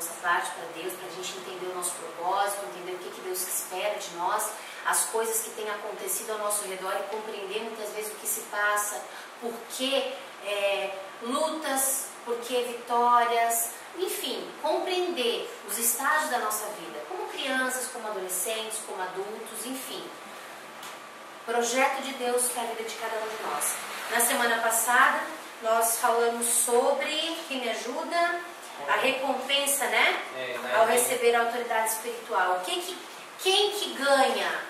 nossa parte para Deus, para a gente entender o nosso propósito, entender o que Deus espera de nós, as coisas que têm acontecido ao nosso redor e compreender muitas vezes o que se passa, por que lutas, por que vitórias, enfim, compreender os estágios da nossa vida, como crianças, como adolescentes, como adultos, enfim. Projeto de Deus para a vida de cada um de nós. Na semana passada, nós falamos sobre, quem me ajuda? A recompensa, né? Ao receber a autoridade espiritual. Quem que ganha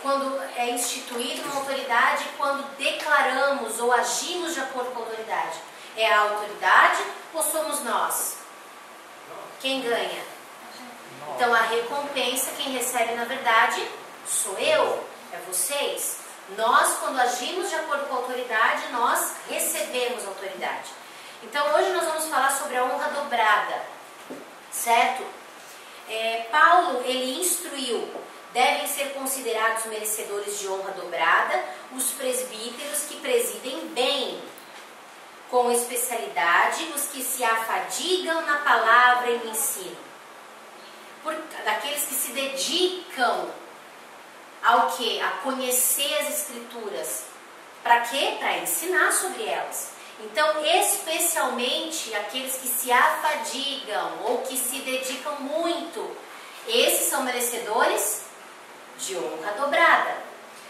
quando é instituída uma autoridade, quando declaramos ou agimos de acordo com a autoridade? É a autoridade ou somos nós? Quem ganha? Então a recompensa, quem recebe na verdade, sou eu, é vocês. Nós, quando agimos de acordo com a autoridade, nós recebemos autoridade. Então hoje nós vamos falar sobre a honra dobrada, certo? Paulo, ele instruiu: devem ser considerados merecedores de honra dobrada os presbíteros que presidem bem, com especialidade os que se afadigam na palavra e no ensino. Daqueles que se dedicam ao quê? A conhecer as Escrituras. Para quê? Para ensinar sobre elas. Então, especialmente aqueles que se afadigam ou que se dedicam muito, esses são merecedores de honra dobrada.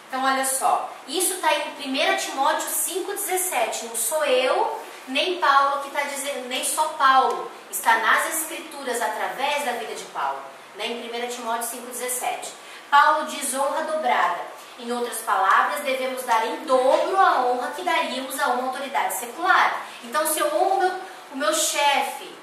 Então, olha só, isso está em 1 Timóteo 5,17. Não sou eu, nem Paulo que está dizendo, nem só Paulo. Está nas Escrituras, através da vida de Paulo, né? Em 1 Timóteo 5,17. Paulo diz honra dobrada. Em outras palavras, devemos dar em dobro a honra que daríamos a uma autoridade secular. Então, se eu honro o meu chefe,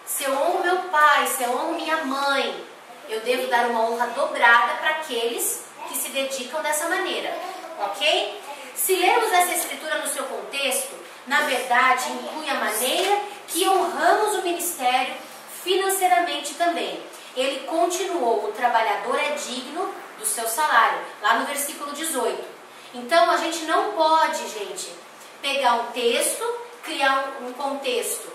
se eu honro meu pai, se eu honro minha mãe, eu devo dar uma honra dobrada para aqueles que se dedicam dessa maneira, ok? Se lermos essa escritura no seu contexto, na verdade, inclui a maneira que honramos o ministério financeiramente também. Ele continuou: o trabalhador é digno do seu salário, lá no versículo 18. Então a gente não pode, gente, pegar um texto, criar um contexto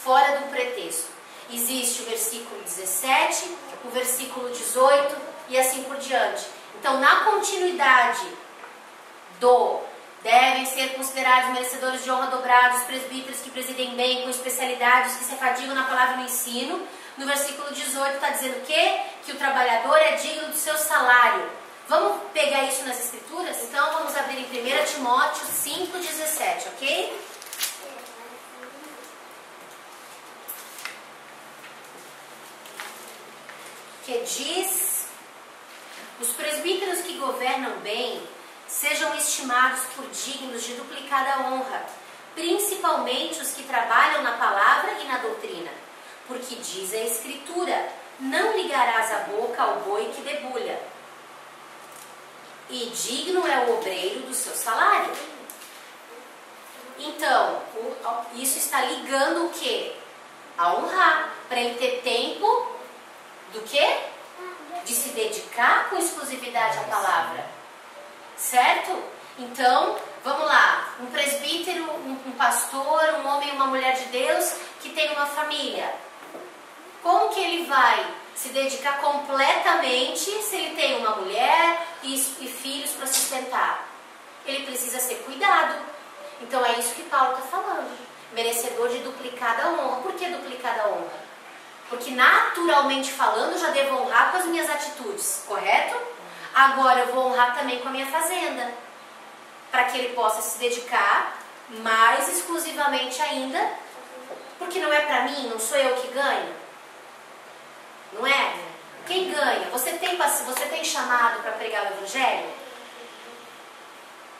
fora do pretexto. Existe o versículo 17, o versículo 18 e assim por diante. Então, na continuidade devem ser considerados merecedores de honra dobrada os presbíteros que presidem bem, com especialidades, que se afadigam na palavra e no ensino. No versículo 18 está dizendo o quê? Que o trabalhador é digno do seu salário. Vamos pegar isso nas Escrituras? Então vamos abrir em 1 Timóteo 5,17, ok? Que diz: os presbíteros que governam bem sejam estimados por dignos de duplicada honra, principalmente os que trabalham na palavra e na doutrina. Porque diz a Escritura: não ligarás a boca ao boi que debulha, e digno é o obreiro do seu salário. Então, isso está ligando o quê? A honrar, para ele ter tempo do quê? De se dedicar com exclusividade à palavra, certo? Então, vamos lá, um presbítero, um pastor, um homem e uma mulher de Deus que tem uma família. Como que ele vai se dedicar completamente se ele tem uma mulher e filhos para sustentar? Ele precisa ser cuidado. Então é isso que Paulo está falando. Merecedor de duplicada honra. Por que duplicada honra? Porque naturalmente falando eu já devo honrar com as minhas atitudes, correto? Agora eu vou honrar também com a minha fazenda, para que ele possa se dedicar mais exclusivamente ainda, porque não é para mim, não sou eu que ganho. Não é? Quem ganha? Você tem chamado para pregar o Evangelho?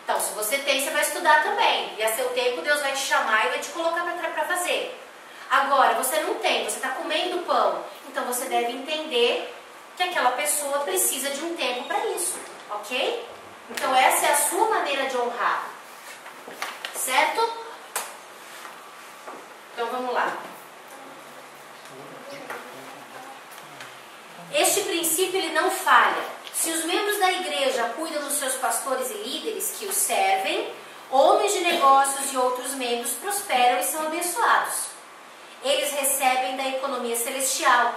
Então, se você tem, você vai estudar também. E a seu tempo, Deus vai te chamar e vai te colocar para fazer. Agora, você não tem, você está comendo pão. Então, você deve entender que aquela pessoa precisa de um tempo para isso. Ok? Então, essa é a sua maneira de honrar. Certo? Então, vamos lá. Este princípio ele não falha. Se os membros da igreja cuidam dos seus pastores e líderes que os servem, homens de negócios e outros membros prosperam e são abençoados. Eles recebem da economia economia celestial.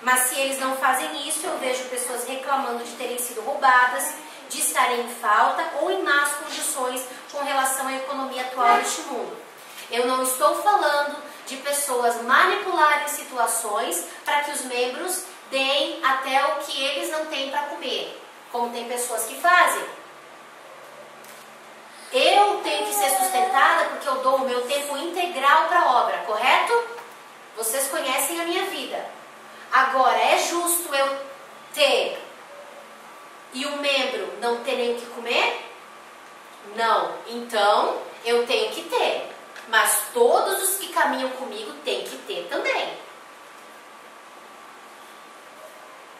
Mas se eles não fazem isso, eu vejo pessoas reclamando de terem sido roubadas, de estarem em falta ou em más condições com relação à economia atual deste mundo. Eu não estou falando de pessoas manipularem situações para que os membros deem até o que eles não têm para comer, como tem pessoas que fazem. Eu tenho que ser sustentada porque eu dou o meu tempo integral para a obra, correto? Vocês conhecem a minha vida. Agora, é justo eu ter e o membro não ter nem o que comer? Não. Então, eu tenho que ter. Mas todos os que caminham comigo têm que ter também.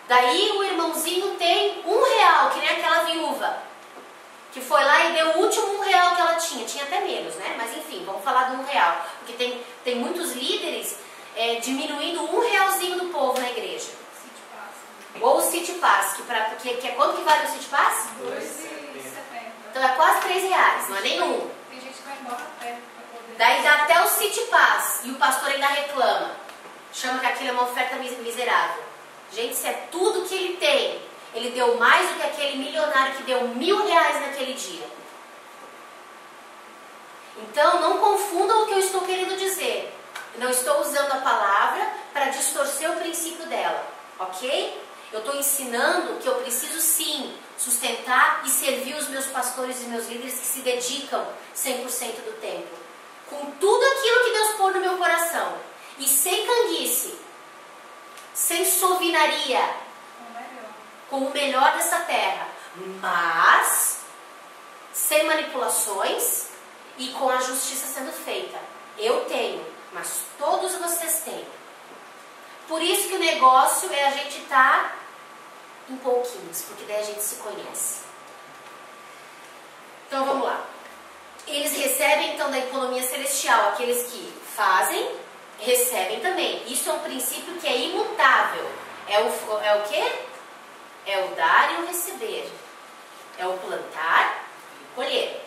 Daí o irmãozinho tem R$1, que nem aquela viúva, que foi lá e deu o último R$1 que ela tinha. Tinha até menos, né? Mas enfim, vamos falar do R$1. Porque tem muitos líderes diminuindo R$1 do povo na igreja. Ou o City Pass, que é quanto que vale o City Pass? R$2,70. Então é quase R$3, não é nenhum. Tem gente que vai embora a pé para poder... Daí dá até o City Pass e o pastor ainda reclama. Chama que aquilo é uma oferta miserável. Gente, isso é tudo que ele tem. Ele deu mais do que aquele milionário que deu R$1.000 naquele dia. Então não confundam o que eu estou querendo dizer. Eu não estou usando a palavra para distorcer o princípio dela, ok? Eu estou ensinando que eu preciso sim sustentar e servir os meus pastores e meus líderes que se dedicam 100% do tempo. Com tudo aquilo que Deus pôr no meu coração. E sem canguice, sem sovinaria, com o melhor dessa terra. Mas sem manipulações e com a justiça sendo feita. Eu tenho, mas todos vocês têm. Por isso que o negócio é a gente estar em pouquinhos, porque daí a gente se conhece. Então vamos lá. Eles recebem então da economia celestial, aqueles que fazem, recebem também. Isso é um princípio que é imutável. É o quê? É o dar e o receber. É o plantar e o colher.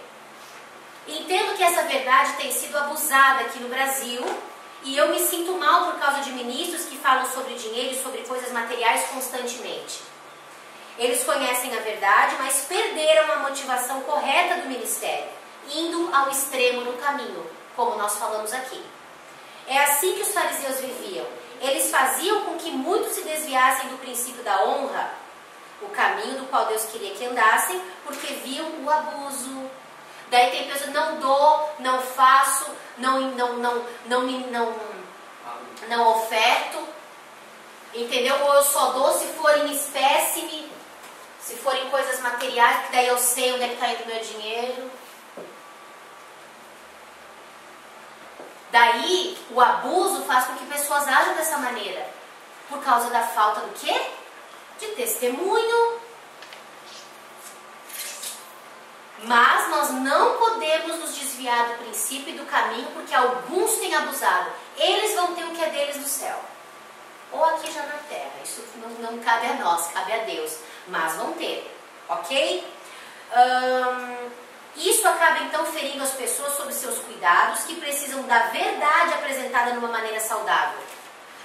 Entendo que essa verdade tem sido abusada aqui no Brasil. E eu me sinto mal por causa de ministros que falam sobre dinheiro e sobre coisas materiais constantemente. Eles conhecem a verdade, mas perderam a motivação correta do ministério, indo ao extremo no caminho, como nós falamos aqui. É assim que os fariseus viviam. Eles faziam com que muitos se desviassem do princípio da honra, o caminho do qual Deus queria que andassem, porque viam o abuso. Daí tem pessoas, não dou, não faço, não oferto, entendeu? Ou eu só dou se for em espécime, se for em coisas materiais, porque daí eu sei onde é que está indo o meu dinheiro. Daí o abuso faz com que pessoas ajam dessa maneira, por causa da falta do quê? De testemunho. Mas nós não podemos nos desviar do princípio e do caminho, porque alguns têm abusado. Eles vão ter o que é deles no céu. Ou aqui já na terra. Isso não cabe a nós, cabe a Deus. Mas vão ter, ok? Isso acaba então ferindo as pessoas sobre seus cuidados, que precisam da verdade apresentada de uma maneira saudável.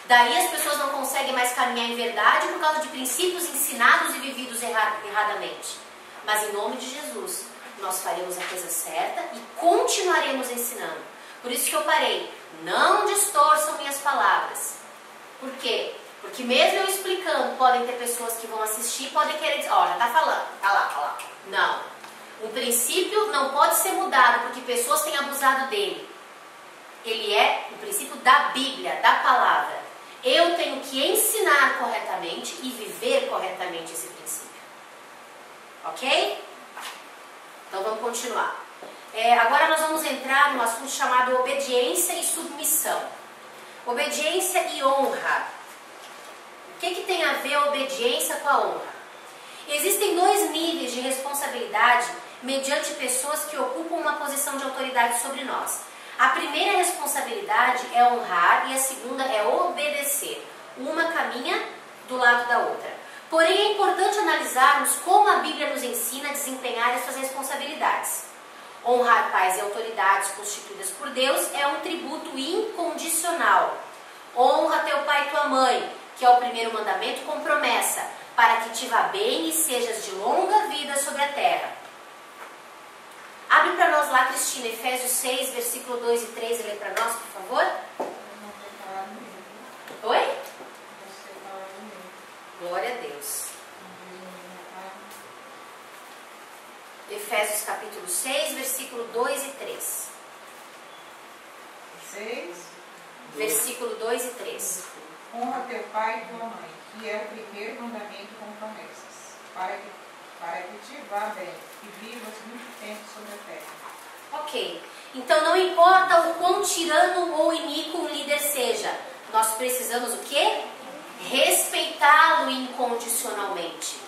Daí as pessoas não conseguem mais caminhar em verdade por causa de princípios ensinados e vividos erradamente. Mas em nome de Jesus, nós faremos a coisa certa e continuaremos ensinando. Por isso que eu parei. Não distorçam minhas palavras. Por quê? Porque mesmo eu explicando, podem ter pessoas que vão assistir e podem querer dizer, ó, já tá falando, tá lá. Não. Um princípio não pode ser mudado porque pessoas têm abusado dele. Ele é o princípio da Bíblia, da palavra. Eu tenho que ensinar corretamente e viver corretamente esse princípio. Ok? Então vamos continuar. Agora nós vamos entrar num assunto chamado obediência e submissão. Obediência e honra. O que tem a ver a obediência com a honra? Existem dois níveis de responsabilidade mediante pessoas que ocupam uma posição de autoridade sobre nós. A primeira responsabilidade é honrar e a segunda é obedecer. Uma caminha do lado da outra. Porém, é importante analisarmos como a Bíblia nos ensina a desempenhar essas responsabilidades. Honrar pais e autoridades constituídas por Deus é um tributo incondicional. Honra teu pai e mãe, que é o primeiro mandamento, com promessa, para que te vá bem e sejas de longa vida sobre a terra. Abre para nós lá, Cristina, Efésios 6, versículo 2 e 3, lê para nós, por favor. Oi? Glória a Deus. Efésios capítulo 6, versículo 2 e 3. 6. Versículo 2 e 3. Honra teu pai e tua mãe, que é o primeiro mandamento com promessas, para que te vá bem e vivas muito tempo sobre a terra. Ok. Então não importa o quão tirano ou iníquo um líder seja, nós precisamos o quê? Respeitá-lo incondicionalmente.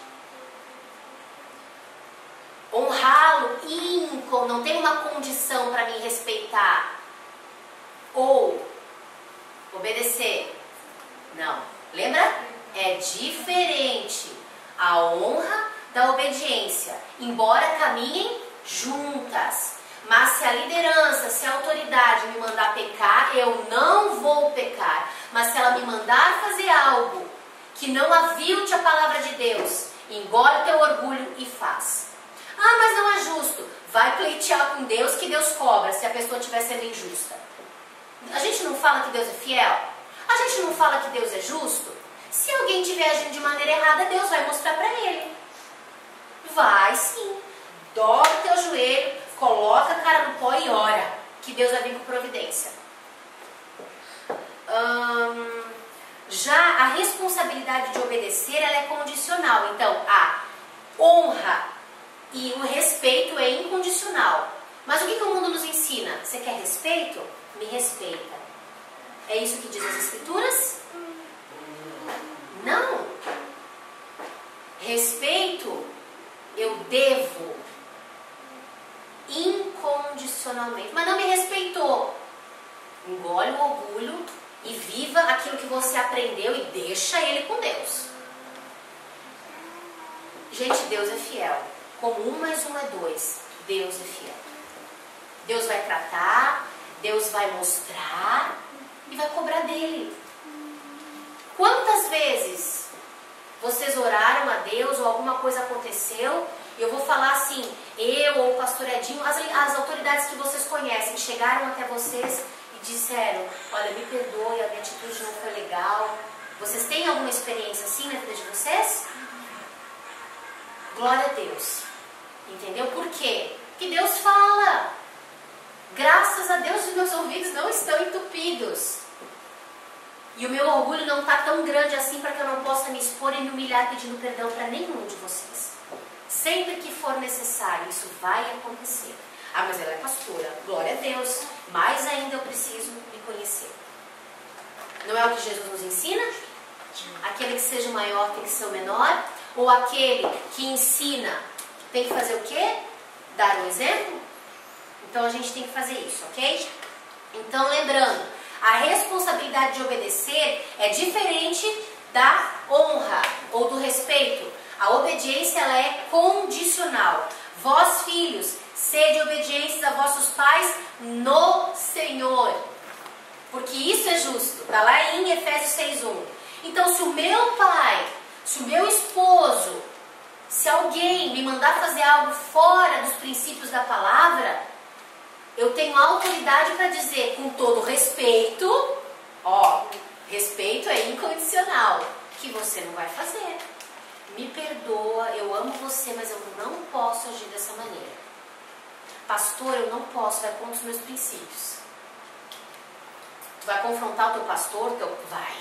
Honrá-lo, não tem uma condição para me respeitar ou obedecer. Não. Lembra? É diferente a honra da obediência, embora caminhem juntas. Mas se a liderança, se a autoridade me mandar pecar, eu não vou pecar. Mas se ela me mandar fazer algo que não avilte a palavra de Deus, engole teu orgulho e faz. Ah, mas não é justo. Vai pleitear com Deus que Deus cobra se a pessoa estiver sendo injusta. A gente não fala que Deus é fiel? A gente não fala que Deus é justo? Se alguém estiver agindo de maneira errada, Deus vai mostrar para ele. Vai sim. Dobra o teu joelho, coloca a cara no pó e ora, que Deus vai vir com providência. Já a responsabilidade de obedecer, ela é condicional. Então, a honra e o respeito é incondicional. Mas o que o mundo nos ensina? Você quer respeito? Me respeita. É isso que diz as Escrituras? Não. Respeito eu devo incondicionalmente. Mas não me respeitou. Engole o orgulho e viva aquilo que você aprendeu e deixa ele com Deus. Gente, Deus é fiel. Como 1 mais 1 é 2. Deus é fiel. Deus vai tratar, Deus vai mostrar e vai cobrar dele. Quantas vezes vocês oraram a Deus ou alguma coisa aconteceu e eu vou falar assim, eu ou o pastor Edinho, as autoridades que vocês conhecem, chegaram até vocês e disseram, olha, me perdoe, a minha atitude não foi legal. Vocês têm alguma experiência assim na vida de vocês? Glória a Deus. Entendeu? Por quê? Porque Deus fala. Graças a Deus os meus ouvidos não estão entupidos. E o meu orgulho não está tão grande assim para que eu não possa me expor e me humilhar pedindo perdão para nenhum de vocês. Sempre que for necessário, isso vai acontecer. Ah, mas ela é pastora. Glória a Deus. Mais ainda eu preciso me conhecer. Não é o que Jesus nos ensina? Aquele que seja o maior tem que ser o menor? Ou aquele que ensina tem que fazer o quê? Dar um exemplo? Então a gente tem que fazer isso, ok? Então lembrando, a responsabilidade de obedecer é diferente da honra ou do respeito. A obediência ela é condicional. Vós filhos, sede obedientes a vossos pais no Senhor. Porque isso é justo. Está lá em Efésios 6:1. Então se o meu pai, se o meu esposo, se alguém me mandar fazer algo fora dos princípios da palavra, eu tenho autoridade para dizer com todo respeito, respeito é incondicional, que você não vai fazer. Me perdoa, eu amo você, mas eu não posso agir dessa maneira. Pastor, eu não posso, vai contra os meus princípios. Tu vai confrontar o teu pastor? Vai.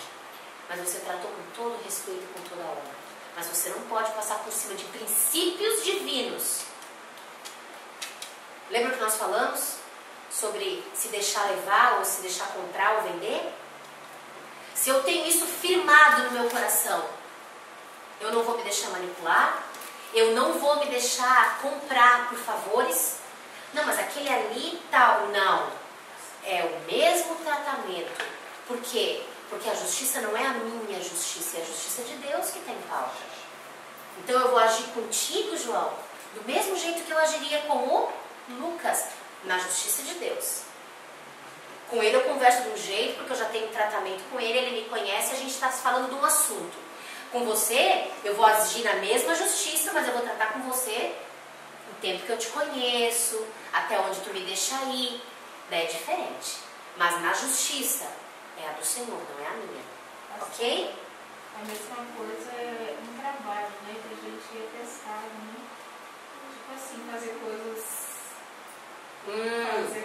Mas você tratou com todo respeito e com toda a honra. Mas você não pode passar por cima de princípios divinos. Lembra que nós falamos sobre se deixar levar ou se deixar comprar ou vender? Se eu tenho isso firmado no meu coração, eu não vou me deixar manipular, eu não vou me deixar comprar por favores. Não, mas aquele ali tal, não. É o mesmo tratamento. Por quê? Porque a justiça não é a minha justiça, é a justiça de Deus que tem pauta. Então eu vou agir contigo, João, do mesmo jeito que eu agiria com o Lucas, na justiça de Deus. Com ele eu converso de um jeito, porque eu já tenho tratamento com ele, ele me conhece, a gente está se falando de um assunto. Com você, eu vou agir na mesma justiça, mas eu vou tratar com você o tempo que eu te conheço, até onde tu me deixa ir. Daí é diferente. Mas na justiça é a do Senhor, não é a minha. Ok? A mesma coisa é um trabalho, né? Que a gente ia testar, né? Tipo assim, fazer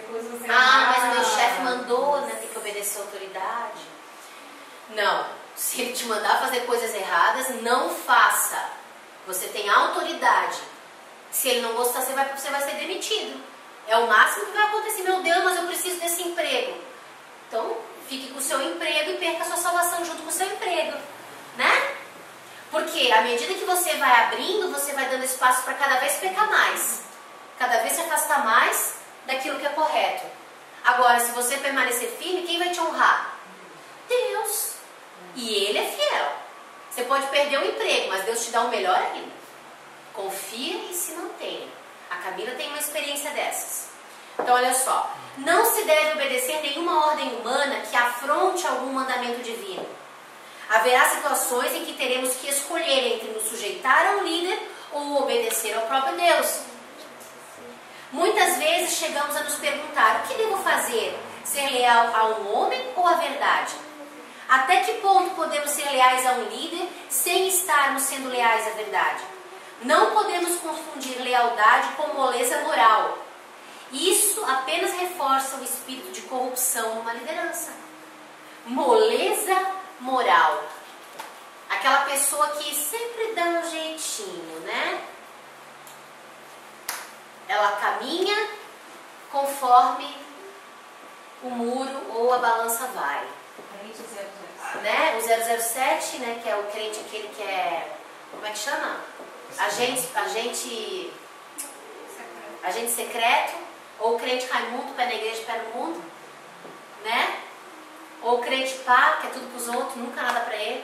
coisas erradas. Ah, mas meu chefe mandou, né? Tem que obedecer a autoridade. Não. Se ele te mandar fazer coisas erradas, não faça. Você tem autoridade. Se ele não gostar, você vai ser demitido. É o máximo que vai acontecer. Meu Deus, mas eu preciso desse emprego. Então, fique com o seu emprego e perca a sua salvação junto com o seu emprego. Né? Porque à medida que você vai abrindo, você vai dando espaço para cada vez pecar mais. Cada vez se afastar mais daquilo que é correto. Agora, se você permanecer firme, quem vai te honrar? Deus. E Ele é fiel. Você pode perder o emprego, mas Deus te dá o melhor ainda. Confia e se mantenha. A Camila tem uma experiência dessas. Então, olha só. Não se deve obedecer nenhuma ordem humana que afronte algum mandamento divino. Haverá situações em que teremos que escolher entre nos sujeitar a um líder ou obedecer ao próprio Deus. Muitas vezes chegamos a nos perguntar: o que devo fazer? Ser leal a um homem ou à verdade? Até que ponto podemos ser leais a um líder sem estarmos sendo leais à verdade? Não podemos confundir lealdade com moleza moral. Isso apenas reforça o espírito de corrupção numa liderança. Moleza moral. Aquela pessoa que sempre dá um jeitinho, né? Ela caminha conforme o muro ou a balança vai. Né? O 007, né? Que é o crente aquele que é... Como é que chama? Agente secreto. Ou crente Raimundo, pé na igreja, pé no mundo. Né? Ou crente pá, que é tudo pros outros, nunca nada pra ele.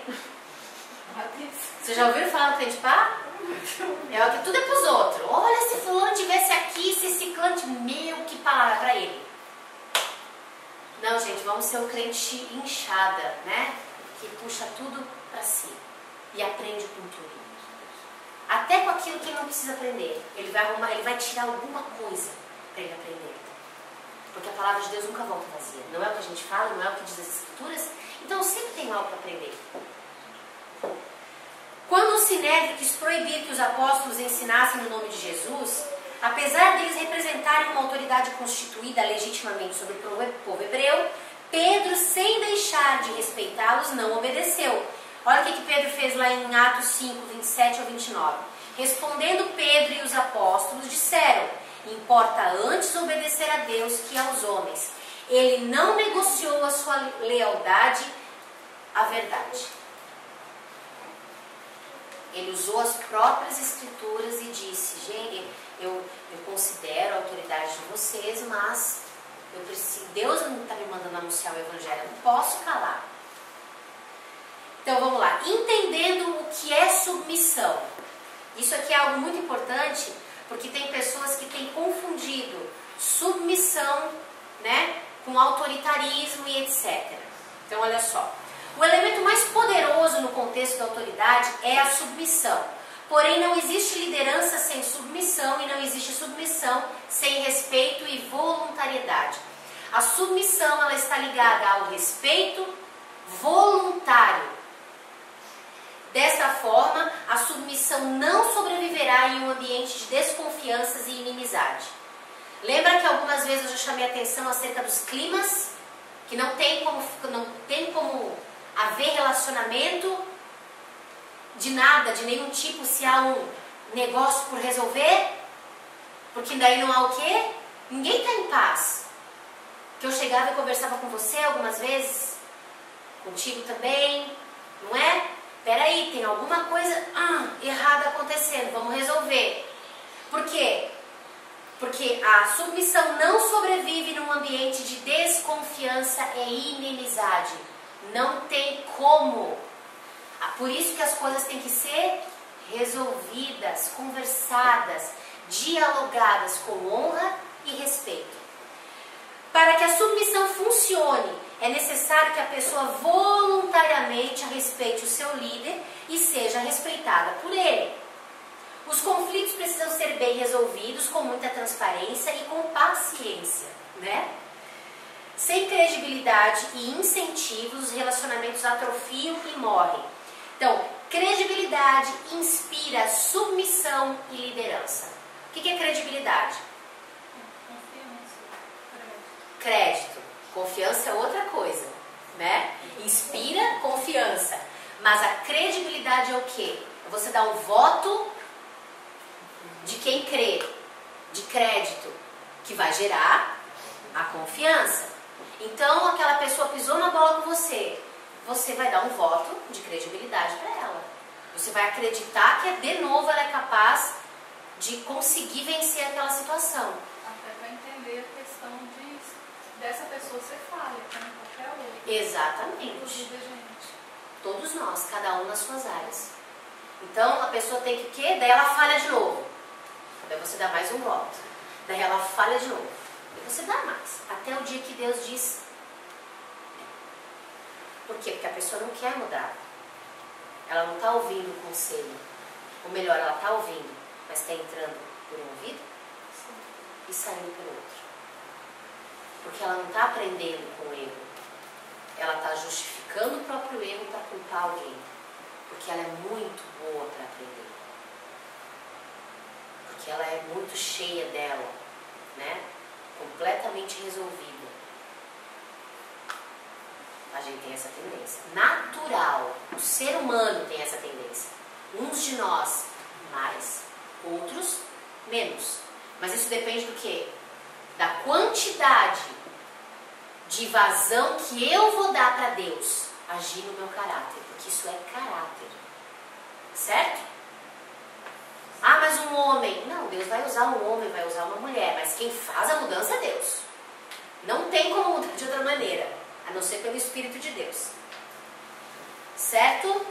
Você já ouviu falar do crente pá? É o que tudo é pros outros. Olha, se fulano tivesse aqui, se esse clã, meu, que palavra pra ele. Não, gente, vamos ser o crente inchada, né? Que puxa tudo pra si e aprende com tudo. Até com aquilo que ele não precisa aprender. Ele vai tirar alguma coisa para ele aprender. Porque a palavra de Deus nunca volta vazia. Não é o que a gente fala, não é o que diz as Escrituras. Então sempre tem algo para aprender. Quando o Sinédrio quis proibir que os apóstolos ensinassem no nome de Jesus, apesar deles representarem uma autoridade constituída legitimamente sobre o povo hebreu, Pedro, sem deixar de respeitá-los, não obedeceu. Olha o que Pedro fez lá em Atos 5, 27 ao 29. Respondendo Pedro e os apóstolos, disseram: importa antes obedecer a Deus que aos homens. Ele não negociou a sua lealdade à verdade. Ele usou as próprias escrituras e disse: gente, eu considero a autoridade de vocês, mas eu preciso, Deus não está me mandando anunciar o evangelho, eu não posso calar. Então vamos lá, entendendo o que é submissão. Isso aqui é algo muito importante, porque tem pessoas que têm confundido submissão, né, com autoritarismo e etc. Então olha só, o elemento mais poderoso no contexto da autoridade é a submissão. Porém não existe liderança sem submissão e não existe submissão sem respeito e voluntariedade. A submissão, ela está ligada ao respeito voluntário. Desta forma, a submissão não sobreviverá em um ambiente de desconfianças e inimizade. Lembra que algumas vezes eu já chamei a atenção acerca dos climas? Que não tem como haver relacionamento de nada, de nenhum tipo, se há um negócio por resolver? Porque daí não há o quê? Ninguém está em paz. Que eu chegava e conversava com você algumas vezes, contigo também, não é? Peraí, tem alguma coisa errada acontecendo, vamos resolver. Por quê? Porque a submissão não sobrevive num ambiente de desconfiança e inimizade. Não tem como. Por isso que as coisas têm que ser resolvidas, conversadas, dialogadas com honra e respeito. Para que a submissão funcione, é necessário que a pessoa voluntariamente respeite o seu líder e seja respeitada por ele. Os conflitos precisam ser bem resolvidos com muita transparência e com paciência, né? Sem credibilidade e incentivos, os relacionamentos atrofiam e morrem. Então, credibilidade inspira submissão e liderança. O que é credibilidade? Crédito. Confiança é outra coisa, né? Inspira confiança. Mas a credibilidade é o quê? É você dar um voto de quem crê, de crédito, que vai gerar a confiança. Então, aquela pessoa pisou na bola com você, você vai dar um voto de credibilidade para ela. Você vai acreditar que de novo ela é capaz de conseguir vencer aquela situação. Até para entender a questão dessa pessoa ser falha, como qualquer outra. Exatamente. Inclusive a gente. Todos nós, cada um nas suas áreas. Então, a pessoa tem que o quê? Daí ela falha de novo. Daí você dá mais um voto. Daí ela falha de novo. E você dá mais. Até o dia que Deus diz. Por quê? Porque a pessoa não quer mudar. Ela não está ouvindo o conselho. Ou melhor, ela está ouvindo, mas está entrando por um ouvido e saindo pelo outro. Porque ela não está aprendendo com o erro. Ela está justificando o próprio erro para culpar alguém. Porque ela é muito boa para aprender. Porque ela é muito cheia dela, né? Completamente resolvida. A gente tem essa tendência. Natural. O ser humano tem essa tendência. Uns de nós mais, outros menos. Mas isso depende do quê? Da quantidade de vazão que eu vou dar para Deus agir no meu caráter. Porque isso é caráter. Certo? Ah, mas um homem. Não, Deus vai usar um homem, vai usar uma mulher. Mas quem faz a mudança é Deus. Não tem como mudar de outra maneira. A não ser pelo Espírito de Deus. Certo?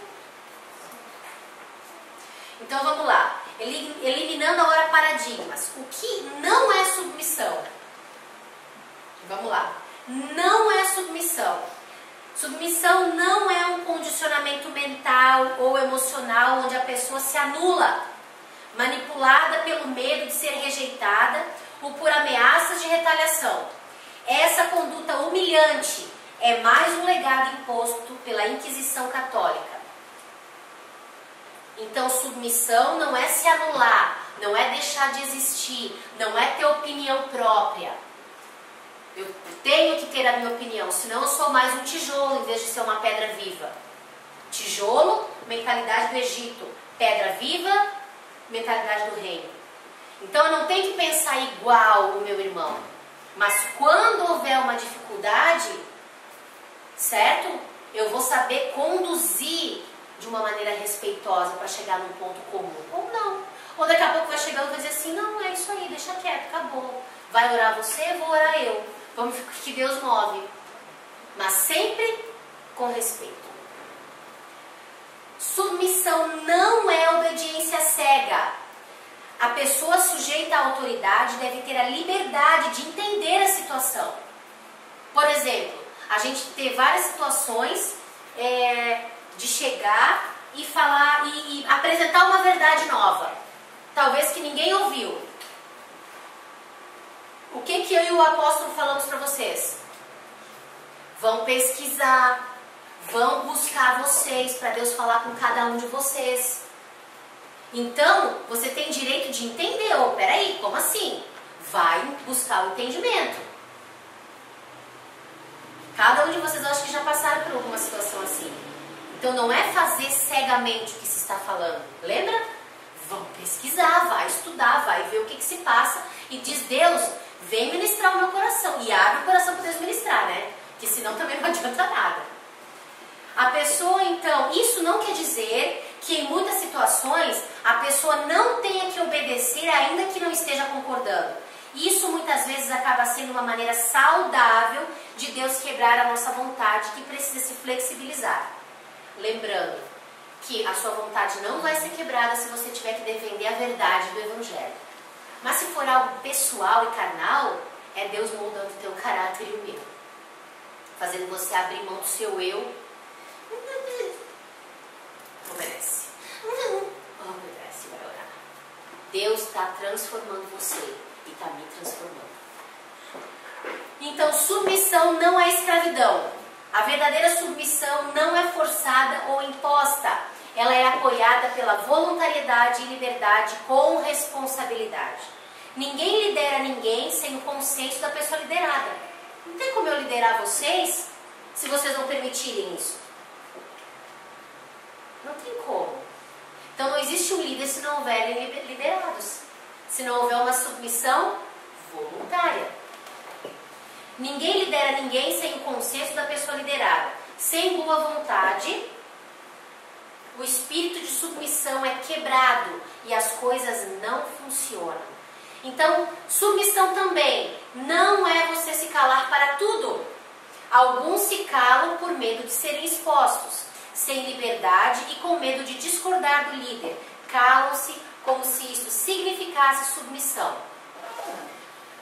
Então vamos lá. Eliminando agora paradigmas. O que não é submissão? Vamos lá. Não é submissão. Submissão não é um condicionamento mental ou emocional onde a pessoa se anula, manipulada pelo medo de ser rejeitada ou por ameaças de retaliação. Essa conduta humilhante é mais um legado imposto pela Inquisição Católica. Então, submissão não é se anular, não é deixar de existir, não é ter opinião própria. Eu tenho que ter a minha opinião, senão eu sou mais um tijolo em vez de ser uma pedra viva. Tijolo, mentalidade do Egito. Pedra viva, mentalidade do reino. Então, eu não tenho que pensar igual o meu irmão. Mas quando houver uma dificuldade, certo? Eu vou saber conduzir de uma maneira respeitosa para chegar num ponto comum. Ou não. Ou daqui a pouco vai chegar e vai dizer assim, não, é isso aí, deixa quieto, acabou. Vai orar você, vou orar eu. Vamos ver que Deus move. Mas sempre com respeito. Submissão não é obediência cega. A pessoa sujeita à autoridade deve ter a liberdade de entender a situação. Por exemplo, a gente tem várias situações de chegar e falar e apresentar uma verdade nova. Talvez que ninguém ouviu. O que eu e o apóstolo falamos para vocês? Vão pesquisar, vão buscar vocês para Deus falar com cada um de vocês. Então, você tem direito de entender. Oh, peraí, como assim? Vai buscar o entendimento. Cada um de vocês acho que já passaram por alguma situação assim. Então não é fazer cegamente o que se está falando. Lembra? Vão pesquisar, vai estudar, vai ver o que se passa. E diz, Deus, vem ministrar o meu coração. E abre o coração para Deus ministrar, né? Que senão também não adianta nada. A pessoa, então, isso não quer dizer que em muitas situações a pessoa não tenha que obedecer ainda que não esteja concordando. Isso muitas vezes acaba sendo uma maneira saudável de Deus quebrar a nossa vontade que precisa se flexibilizar. Lembrando que a sua vontade não vai ser quebrada se você tiver que defender a verdade do Evangelho. Mas se for algo pessoal e carnal, é Deus moldando o teu caráter e o meu, fazendo você abrir mão do seu eu. Obedece. Obedece, vai orar. Deus está transformando você e está me transformando. Então, submissão não é escravidão. A verdadeira submissão não é forçada ou imposta. Ela é apoiada pela voluntariedade e liberdade com responsabilidade. Ninguém lidera ninguém sem o consenso da pessoa liderada. Não tem como eu liderar vocês se vocês não permitirem isso. Não tem como. Então não existe um líder se não houver liderados. Se não houver uma submissão voluntária. Ninguém lidera ninguém sem o consenso da pessoa liderada. Sem boa vontade, o espírito de submissão é quebrado e as coisas não funcionam. Então, submissão também não é você se calar para tudo. Alguns se calam por medo de serem expostos, sem liberdade e com medo de discordar do líder. Calam-se como se isso significasse submissão.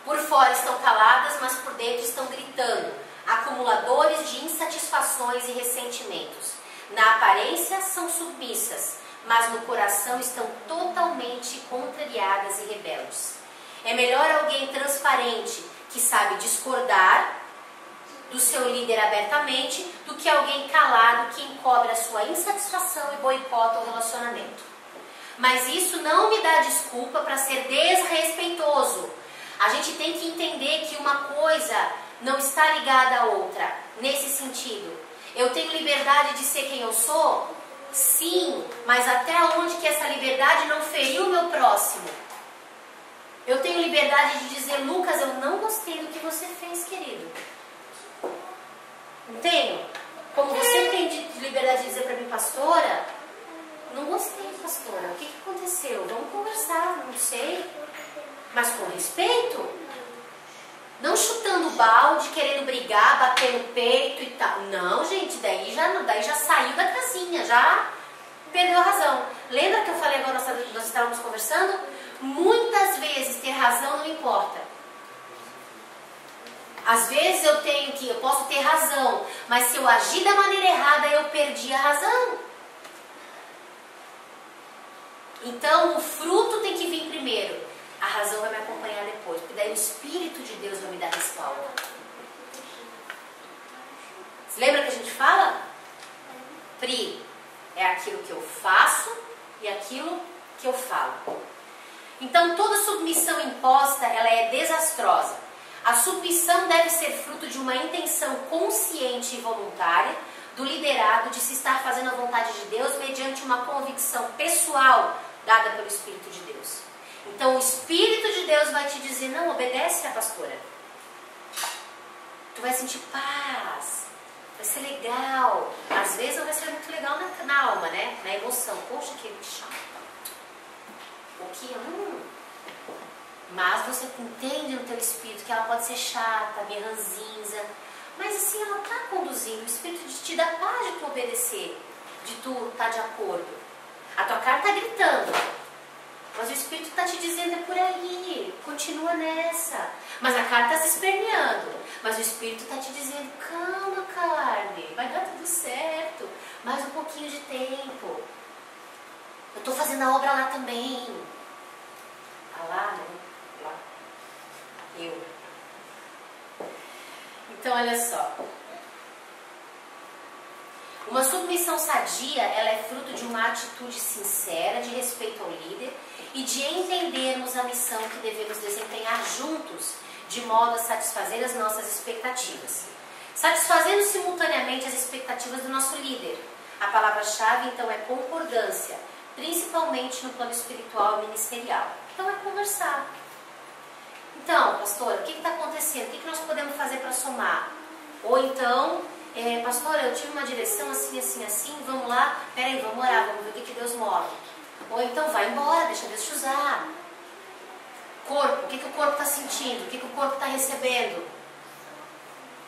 Por fora estão caladas, mas por dentro estão gritando, acumuladores de insatisfações e ressentimentos. Na aparência são submissas, mas no coração estão totalmente contrariadas e rebeldes. É melhor alguém transparente, que sabe discordar do seu líder abertamente, do que alguém calado que encobre a sua insatisfação e boicota o relacionamento. Mas isso não me dá desculpa para ser desrespeitoso. A gente tem que entender que uma coisa não está ligada à outra, nesse sentido. Eu tenho liberdade de ser quem eu sou? Sim, mas até onde que essa liberdade não feriu o meu próximo? Eu tenho liberdade de dizer, Lucas, eu não gostei do que você fez, querido. Não tenho? Como você tem liberdade de dizer para mim, pastora, não gostei, pastora, o que aconteceu? Vamos conversar, não sei. Mas com respeito, não chutando balde, querendo brigar, bater no peito e tal. Não, gente, daí já saiu da casinha, já perdeu a razão. Lembra que eu falei agora, nós estávamos conversando? Muitas vezes ter razão não importa. Às vezes eu posso ter razão, mas se eu agir da maneira errada, eu perdi a razão. Então o fruto tem que vir primeiro. A razão vai me acompanhar depois, porque daí o Espírito de Deus vai me dar respaldo. Você lembra que a gente fala? Pri, é aquilo que eu faço e aquilo que eu falo. Então toda submissão imposta, ela é desastrosa. A submissão deve ser fruto de uma intenção consciente e voluntária do liderado de se estar fazendo a vontade de Deus mediante uma convicção pessoal dada pelo Espírito de Deus. Então o Espírito de Deus vai te dizer, não, obedece a pastora. Tu vai sentir paz, vai ser legal. Às vezes não vai ser muito legal na alma, né? Na emoção. Poxa, que chato. O que Mas você entende no teu espírito que ela pode ser chata, meio ranzinza. Mas assim, ela está conduzindo. O Espírito te dá paz de tu obedecer, de tu estar de acordo. A tua cara está gritando. Mas o Espírito está te dizendo, é por aí, continua nessa. Mas a carne está se esperneando. Mas o Espírito está te dizendo, calma, carne, vai dar tudo certo. Mais um pouquinho de tempo. Eu estou fazendo a obra lá também. Ah, lá, né? Lá. Eu. Então, olha só. Uma submissão sadia, ela é fruto de uma atitude sincera de respeito ao líder e de entendermos a missão que devemos desempenhar juntos, de modo a satisfazer as nossas expectativas. Satisfazendo simultaneamente as expectativas do nosso líder. A palavra-chave, então, é concordância, principalmente no plano espiritual e ministerial. Então, é conversar. Então, pastora, o que está acontecendo? O que nós podemos fazer para somar? Ou então, pastora, eu tive uma direção assim, assim, assim, vamos lá, peraí, vamos orar, vamos ver o que Deus move. Ou então, vai embora, deixa Deus te usar. Corpo, o que o corpo está sentindo? O que o corpo está recebendo?